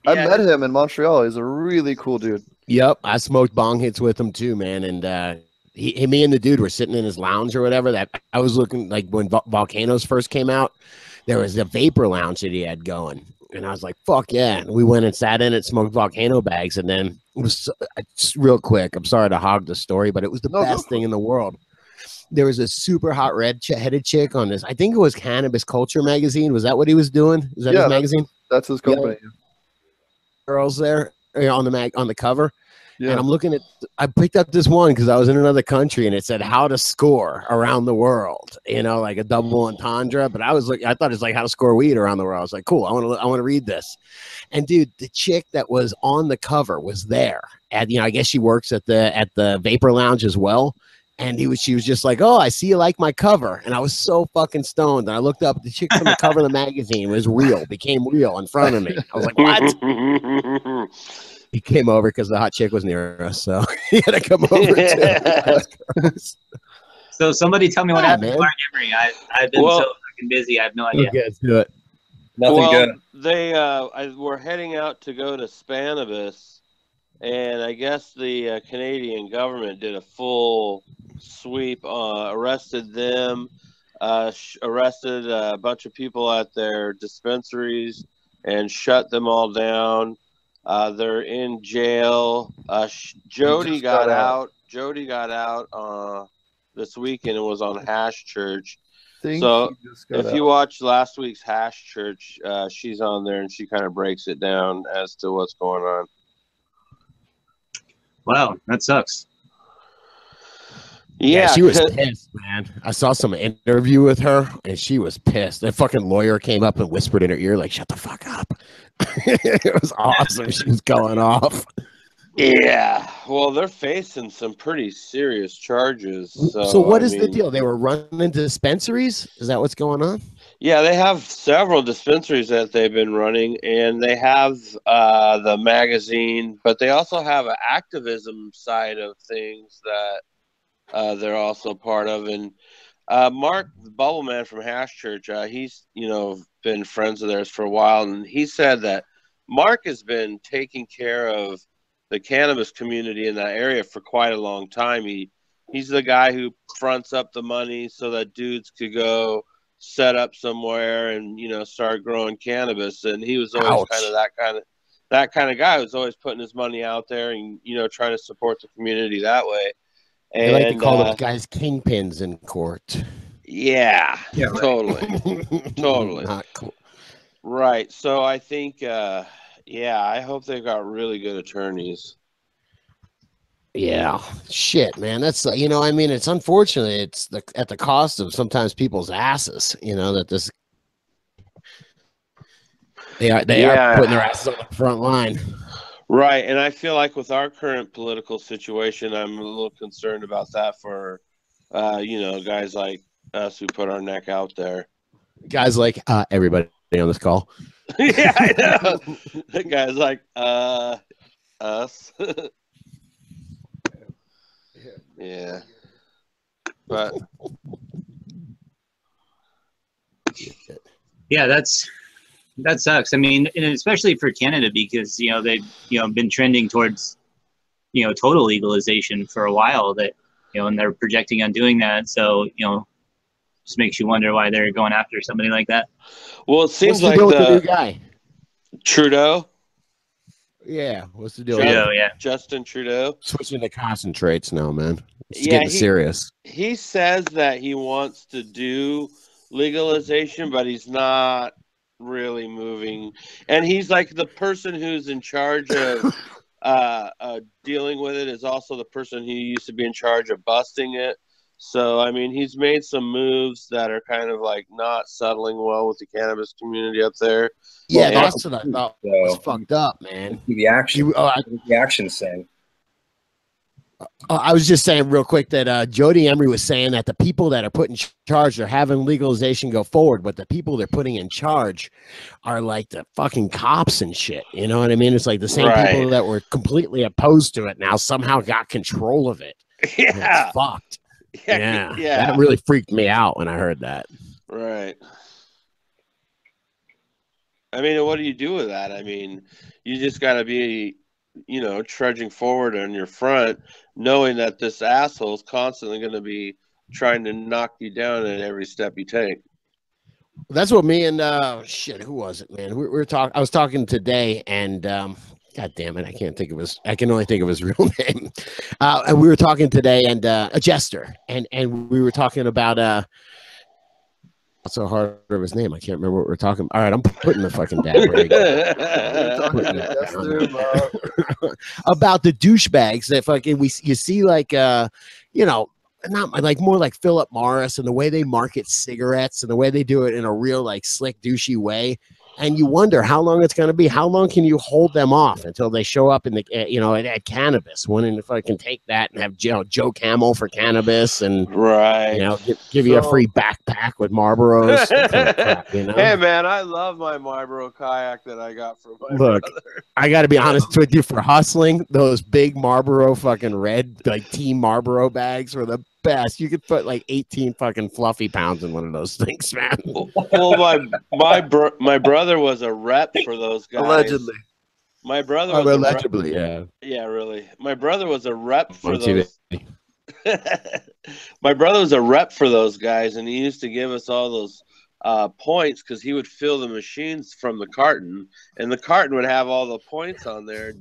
I met him in Montreal. He's a really cool dude. Yep, I smoked bong hits with him too, man. And me and the dude were sitting in his lounge or whatever. That I was looking, like when Volcanoes first came out, there was a vapor lounge that he had going. And I was like, fuck yeah. And we went and sat in it, smoked volcano bags. And then it was real quick. I'm sorry to hog the story, but it was the best thing in the world. There was a super hot red-headed chick on this. I think it was Cannabis Culture magazine. Was that what he was doing? Is that his magazine? That's his company. Girls there on the cover. Yeah. And I'm looking at, I picked up this one because I was in another country and it said how to score around the world, you know, like a double entendre. But I was like, I thought it's like how to score weed around the world. I was like, cool, I want to read this. And dude, the chick that was on the cover was there. And, you know, I guess she works at the Vapor Lounge as well. And she was just like, oh, I see you like my cover. And I was so fucking stoned. And I looked up, the chick from the cover of the magazine became real in front of me. I was like, what? He came over because the hot chick was near us, so he had to come over too. So somebody tell me what happened to Mark Emery. I've been so fucking busy. I have no idea. Okay, let's do it. Nothing good. They were heading out to go to Spanibus, and I guess the Canadian government did a full sweep, arrested them, arrested a bunch of people at their dispensaries, and shut them all down. They're in jail. Jody got out. Jody got out this weekend and was on Hash Church. So if you watch last week's Hash Church, she's on there and she kind of breaks it down as to what's going on. Wow, that sucks. Yeah, she was pissed, man. I saw some interview with her, and she was pissed. The fucking lawyer came up and whispered in her ear, like, shut the fuck up. It was awesome. She was going off. Yeah. Well, they're facing some pretty serious charges. So what is the deal? They were running dispensaries? Is that what's going on? Yeah, they have several dispensaries that they've been running, and they have the magazine, but they also have an activism side of things that they're also part of. And Mark, the Bubble Man from Hash Church, he's been friends of theirs for a while, and he said that Mark has been taking care of the cannabis community in that area for quite a long time. He's the guy who fronts up the money so that dudes could go set up somewhere and start growing cannabis. And he was always kind of that kind of guy who's always putting his money out there and trying to support the community that way. And they like to call those guys kingpins in court. Yeah, totally. Totally. Not cool. Right. So I think, I hope they've got really good attorneys. Yeah. Shit, man. That's, it's unfortunate. It's at the cost of sometimes people's asses, that this, they are putting their asses on the front line. Right, and I feel like with our current political situation, I'm a little concerned about that for, guys like us who put our neck out there. Guys like everybody on this call. Yeah, I know. Guys like us. Yeah, but yeah, that sucks. I mean, and especially for Canada because they've been trending towards total legalization for a while. That and they're projecting on doing that. So just makes you wonder why they're going after somebody like that. Well, it seems like the new guy, Trudeau. Yeah, what's the deal? Trudeau, yeah, Justin Trudeau switching to concentrates now, man. It's getting serious. He says that he wants to do legalization, but he's not really moving, and he's like the person who's in charge of dealing with it is also the person who used to be in charge of busting it. So I mean, he's made some moves that are kind of like not settling well with the cannabis community up there. Yeah, that's what I thought was fucked up, man. The action saying. I was just saying real quick that Jody Emery was saying that the people that are put in charge are having legalization go forward, but the people they're putting in charge are like the fucking cops and shit. You know what I mean? It's like the same people that were completely opposed to it now somehow got control of it. Yeah. It's fucked. Yeah. That really freaked me out when I heard that. Right. I mean, what do you do with that? I mean, you just got to be, trudging forward on your front, knowing that this asshole is constantly going to be trying to knock you down at every step you take. That's what me and who was it, man? We were talking. I was talking today, and God damn it, I can only think of his real name. And we were talking today, and a Jester, and we were talking about so hard of his name. I can't remember what we're talking about. All right, I'm putting the fucking dad break. About the douchebags that fucking you see like you know, not like more like Philip Morris and the way they market cigarettes and the way they do it in a real like slick douchey way. And you wonder how long it's going to be. How long can you hold them off until they show up in the, at cannabis? Wanting if I can take that and have Joe Camel for cannabis and, right, give you a free backpack with Marlboros. Crap, Hey, man, I love my Marlboro kayak that I got from my brother. I got to be honest with you, for hustling, those big Marlboro fucking red, like Team Marlboro bags were the best. You could put like 18 fucking fluffy pounds in one of those things, man. Well, my brother was a rep for those guys. Allegedly. My brother was allegedly, yeah. Yeah, really. My brother was a rep for those. My brother was a rep for those guys, and he used to give us all those points because he would fill the machines from the carton, and the carton would have all the points on there.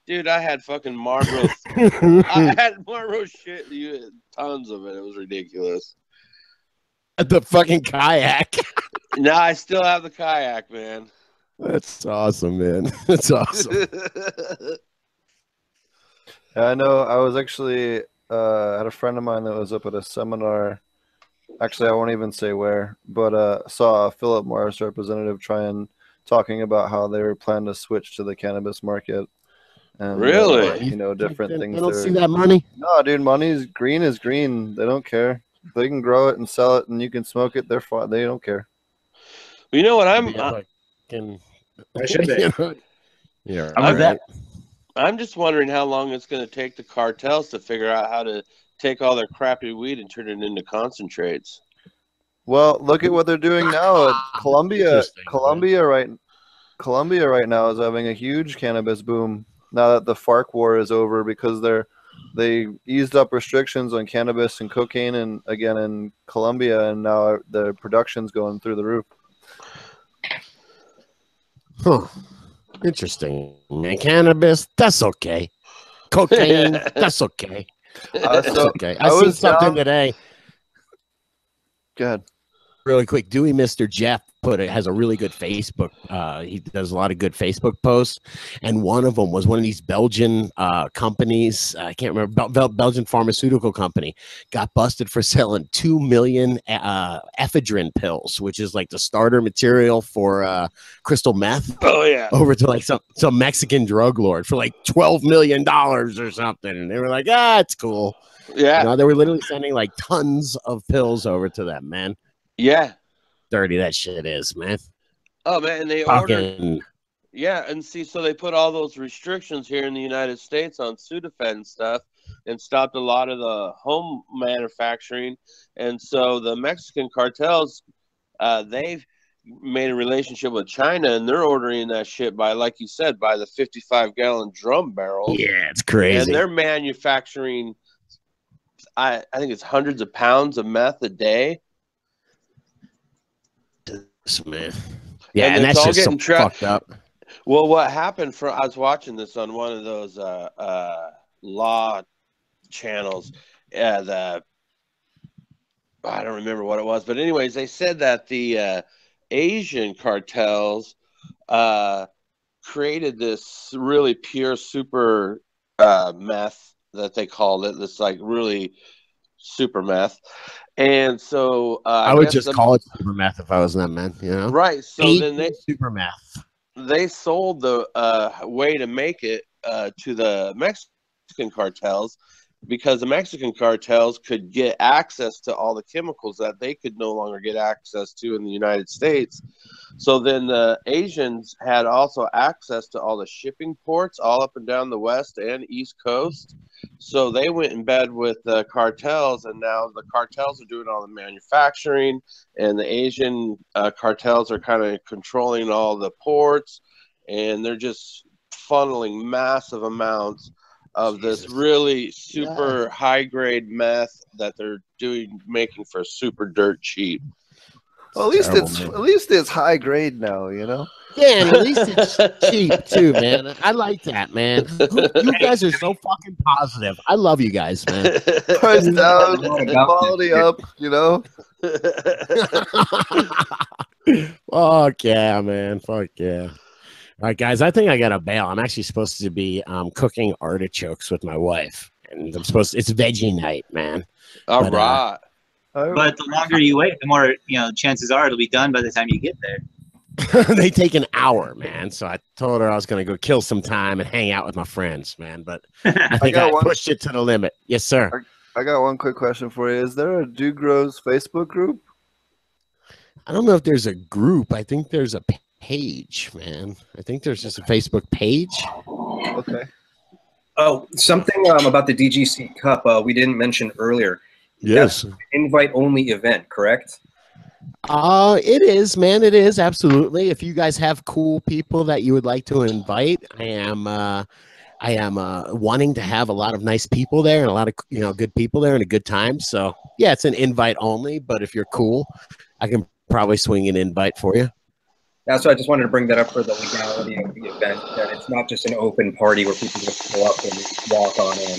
Dude, I had fucking Marlboro. I had Marlboro shit. Tons of it. It was ridiculous. The fucking kayak. No, I still have the kayak, man. That's awesome, man. That's awesome. I know. I was actually had a friend of mine that was up at a seminar. Actually, I won't even say where, but saw a Philip Morris representative talking about how they were planning to switch to the cannabis market. And, really? Different things. They don't see that money? No, dude, money's green is green. They don't care. They can grow it and sell it, and you can smoke it. They're fine. They don't care. You know what? I'm just wondering how long it's going to take the cartels to figure out how to take all their crappy weed and turn it into concentrates. Well, look at what they're doing now. Colombia right now is having a huge cannabis boom now that the FARC war is over, because they eased up restrictions on cannabis and cocaine and again in Colombia, and now the production's going through the roof. Huh. Interesting. Cannabis, that's okay. Cocaine, that's okay. That's okay. I seen something today. Go ahead. Really quick, Dewey Mr. Jeff has a really good Facebook. He does a lot of good Facebook posts, and one of them was one of these Belgian companies. I can't remember. Belgian pharmaceutical company got busted for selling 2 million ephedrine pills, which is like the starter material for crystal meth. Oh yeah, over to like some Mexican drug lord for like $12 million or something, and they were like, it's cool. Yeah, they were literally sending like tons of pills over to them, man. Yeah. Dirty that shit is, man. Oh, man, and they ordered. Yeah, and see, so they put all those restrictions here in the United States on Sudafed and stuff and stopped a lot of the home manufacturing. And so the Mexican cartels, they've made a relationship with China, and they're ordering that shit by, like you said, by the 55-gallon drum barrels. Yeah, it's crazy. And they're manufacturing, I think it's hundreds of pounds of meth a day. Man. Yeah, and that's just so fucked up. Well, what happened I was watching this on one of those law channels. I don't remember what it was, but anyways, they said that the Asian cartels created this really pure super meth that they called it. This like really super meth. And so I would just call it super meth if I was them, man. Right. So then they super meth. They sold the way to make it to the Mexican cartels, because the Mexican cartels could get access to all the chemicals that they could no longer get access to in the United States. So then the Asians had also access to all the shipping ports all up and down the West and East Coast. So they went in bed with the cartels, and now the cartels are doing all the manufacturing, and the Asian cartels are kind of controlling all the ports, and they're just funneling massive amounts of this really super high-grade meth that they're making for super dirt cheap. Well, at least it's high grade now, Dan, at least it's cheap too, man. I like that, man. You guys are so fucking positive. I love you guys, man. Price down, quality up, you know. Fuck yeah, man. Fuck yeah. All right, guys, I think I got to bail. I'm actually supposed to be cooking artichokes with my wife. And it's veggie night, man. All right. But the longer you wait, the more, chances are it'll be done by the time you get there. They take an hour, man. So I told her I was going to go kill some time and hang out with my friends, man. But I think I pushed it to the limit. Yes, sir. I got one quick question for you. Is there a Dude Grows Facebook group? I don't know if there's a group. I think there's a page, man. I think there's just a Facebook page. Okay. Oh, something about the DGC Cup we didn't mention earlier. Yes. That's an invite-only event, correct? It is, man. It is, absolutely. If you guys have cool people that you would like to invite, I am wanting to have a lot of nice people there and a lot of good people there and a good time. So yeah, it's an invite only, but if you're cool, I can probably swing an invite for you. That's why I just wanted to bring that up for the legality of the event, that it's not just an open party where people just go up and walk on in.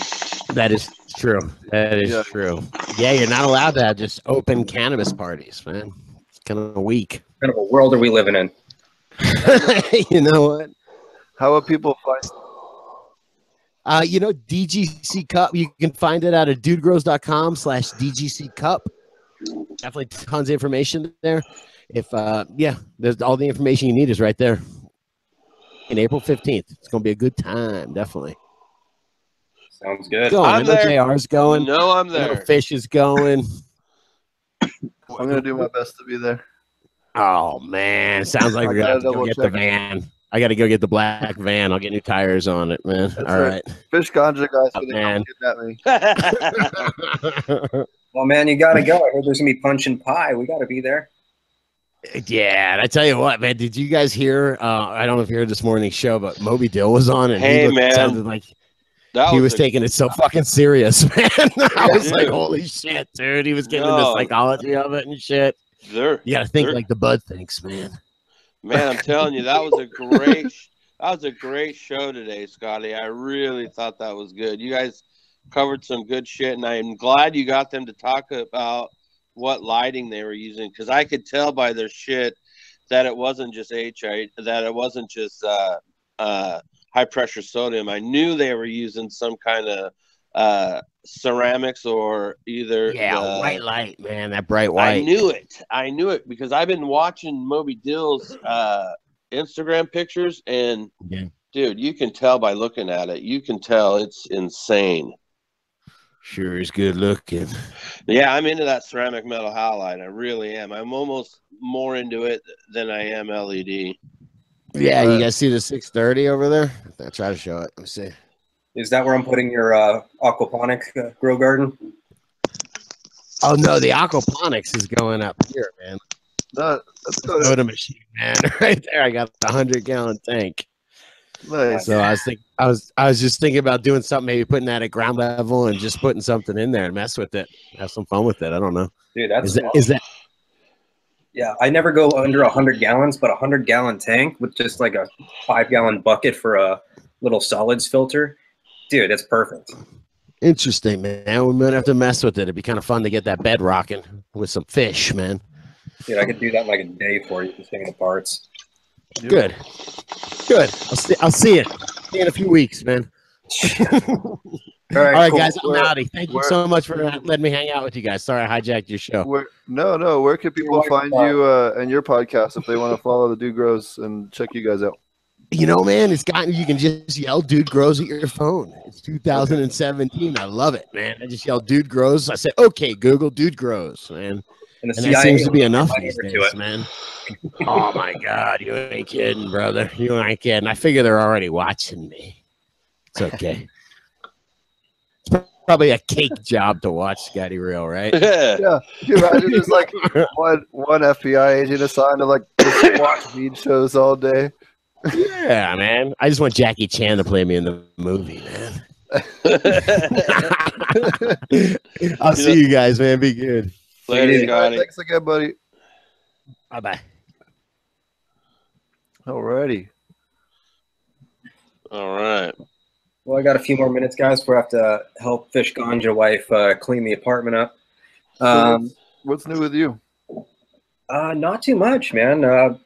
That is true. That is true. Yeah, you're not allowed to have just open cannabis parties, man. It's kind of weak. What kind of a world are we living in? You know what? How would people find? DGC Cup. You can find it out at dudegrows.com/DGC Cup. Definitely tons of information there. If there's all the information you need is right there. In April 15th, it's gonna be a good time, definitely. Sounds good. I know JR's going. No, I'm there. I know Fish is going. I'm gonna do my best to be there. Oh man, sounds like we're gonna have to go get the van. I got to go get the black van. I'll get new tires on it, man. That's all right. Fish ganja guys, so man. Well, man, you gotta go. I heard there's gonna be punch and pie. We gotta be there. Yeah, and I tell you what, man. Did you guys hear? I don't know if you heard this morning's show, but Moby Dill was on, and hey, he sounded like he was taking it so fucking serious, man. I was like, holy shit, dude. He was getting into the psychology of it and shit. You got to think like the Bud thinks, man. Man, I'm telling you, that was a great show today, Scotty. I really thought that was good. You guys covered some good shit, and I'm glad you got them to talk about what lighting they were using, because I could tell by their shit that it wasn't just that it wasn't just high pressure sodium. I knew they were using some kind of ceramics or either white light, man, that bright white. I knew it because I've been watching Moby Dill's Instagram pictures, and dude, you can tell by looking at it. You can tell it's insane. Sure is good looking. Yeah, I'm into that ceramic metal halide. I really am. I'm almost more into it than I am LED. Yeah, you guys see the 630 over there? I'll try to show it. Let me see. Is that where I'm putting your aquaponic grow garden? Oh no, the aquaponics is going up here, man. That's the soda machine, man. Right there, I got the 100-gallon tank. Nice. So I was just thinking about doing something, maybe putting that at ground level and just putting something in there and mess with it, have some fun with it. I don't know. Dude, that's is that? Yeah, I never go under 100 gallons, but 100-gallon tank with just like a 5-gallon bucket for a little solids filter. Dude, that's perfect. Interesting, man. We might have to mess with it. It'd be kind of fun to get that bed rocking with some fish, man. Dude, I could do that in like a day for you, just taking the parts. Good. I'll see you. See you in a few weeks, man. All right, cool. guys, I'm outie. Thank you so much for letting me hang out with you guys. Sorry I hijacked your show. Where can people find you and your podcast if they want to follow the Dude Grows and check you guys out? You know, man, you can just yell Dude Grows at your phone. It's 2017. I love it, man. I just yell Dude Grows. I say, okay, Google Dude Grows, man. And that seems to be enough these days, man. Oh my God, you ain't kidding, brother. You ain't kidding. I figure they're already watching me. It's okay. It's probably a cake job to watch Scotty Real, right? Yeah. You imagine there's like one FBI agent assigned to like just watch weed shows all day. Yeah, man. I just want Jackie Chan to play me in the movie, man. I'll see you guys, man. Be good. Later, Scotty. Thanks again, buddy. Bye-bye. Alrighty. All right. Well, I got a few more minutes, guys, before I have to help Fish Ganja wife clean the apartment up. So what's new with you? Not too much, man.